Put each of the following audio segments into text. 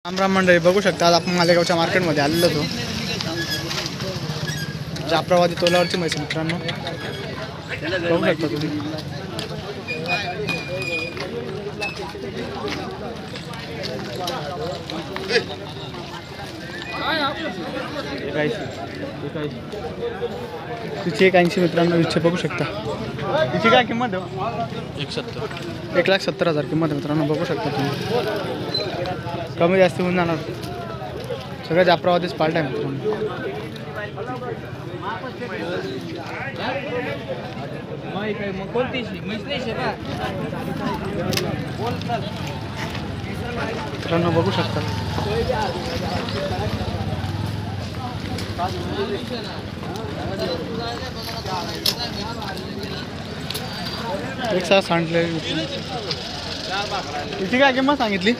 रामराम मंडळी, बघू शकता आज आपण मालेगावच्या मार्केटमध्ये आलेलो होतो. जाफराबादी तोलावरची म्हैस मित्रांनो बघू शकता तुम्ही. तिची 180 मित्रांनो इच्छा बघू शकता. तिची काय किंमत आहे? 1,70,000 किंमत मित्रांनो बघू शकता तुम्ही. कमी जास्त होऊन जाणार. सगळं जाफराबादीच पार्ट आहे मित्रांनो. मित्रांनो बघू शकता. एक साथ सांडले. हिची काय किंमत सांगितली?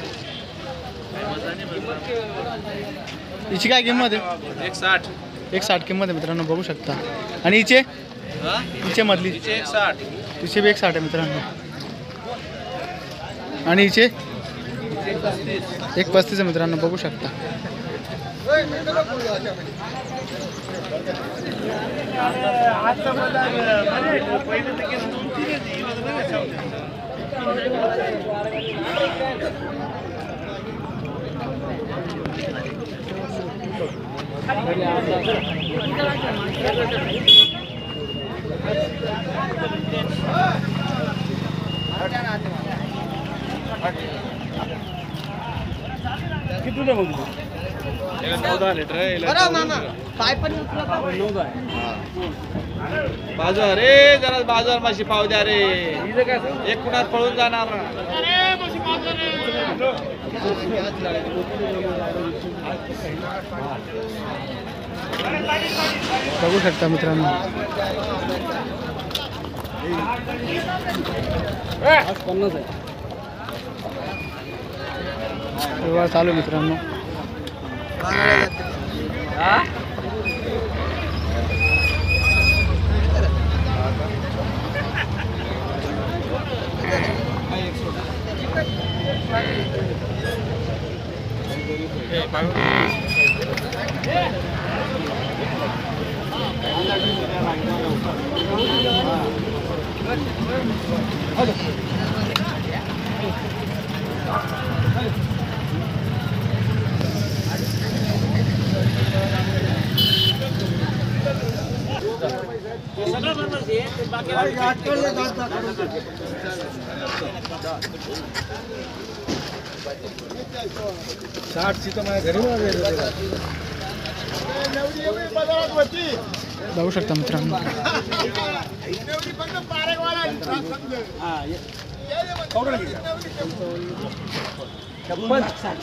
हिची काय किंमत आहे? 160 किंमत आहे मित्रांनो बघू शकता. आणि हिचे मधली तिचे बी 160 आहे मित्रांनो. आणि हिचे 135 आहे मित्रांनो बघू शकता. किती बघू 9-10 लिटर काय पण बाजार रे. जरा बाजार माशी पाव द्या रे. एक कुणात पळून जाणार. बघू शकता मित्रांनो. व्यवहार चालू मित्रांनो. बघू शकता मित्रांनो.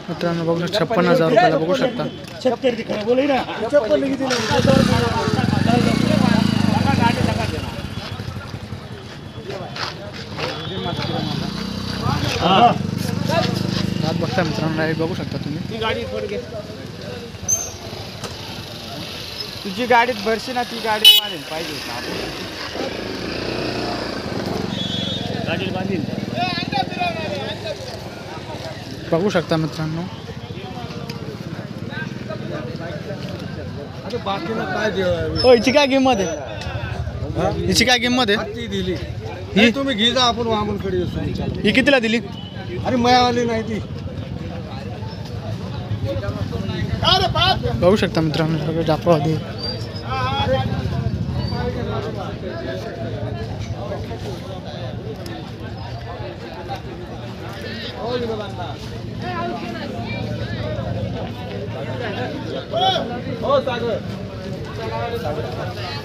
मित्रांनो बघू शकता 56,000 रुपयाला बघू शकता. दात बघता मित्रांनो बघू शकता तुम्ही. ती गाडी तुझी गाडीत भरशी ना ती गाडीत बांधेल पाहिजे गाडीत बांधील. बघू शकता मित्रांनो. हिची काय किंमत आहे? हिची काय किंमत आहे? दिली ही तुम्ही घे जा आपण वामनकडे. ही कितीला दिली? अरे मयावाली नाही ती. बघू शकता मित्रांनो सगळं जाफराबादी.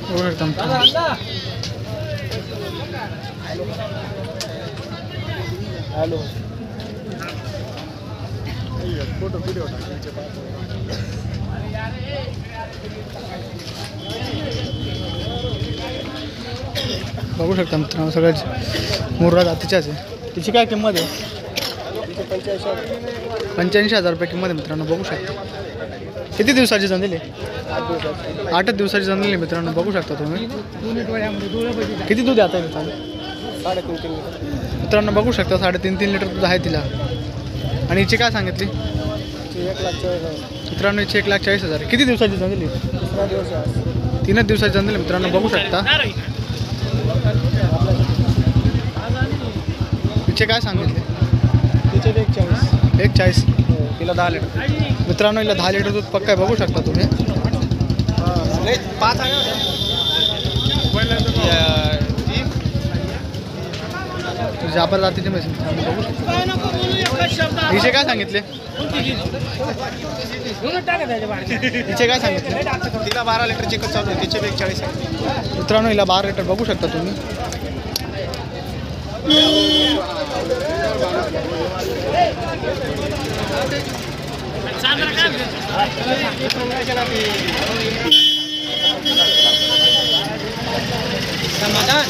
बघू शकता मित्रांनो. हॅलो फोटो व्हिडिओ बघू शकता मित्रांनो सगळ्या मुर्रा जातीच्याच आहे. तिची काय किंमत आहे? 85,000 रुपये किंमत आहे मित्रांनो बघू शकता. किती दिवसाची जणलेली? 8 दिवसाची जणलेली मित्रांनो बघू शकता तुम्ही. किती दूध आता मित्रांनो? 3.5 मित्रांनो बघू शकता 3.5 लिटर दूध आहे तिला. आणि हिची काय सांगितली? मित्रांनो हिचे 1,40,000. किती दिवसाची जंगली? 3च दिवसाची जंगली मित्रांनो बघू शकता. हिचे काय सांगितले? 1,40. तिला 10 लिटर. मित्रांनो हिला 10 लिटर दूध पक्का आहे बघू शकता तुम्ही. 5 आहे. जापर जातीचे म्हैस मित्रांनो बघू शकता. हिचे काय सांगितले? हिचे काय सांगितले? तिला 12 लिटर चिकन चालू आहे. तिचे 41 आहे. मित्रांनो हिला 12 लिटर बघू शकता तुम्ही. समाधान.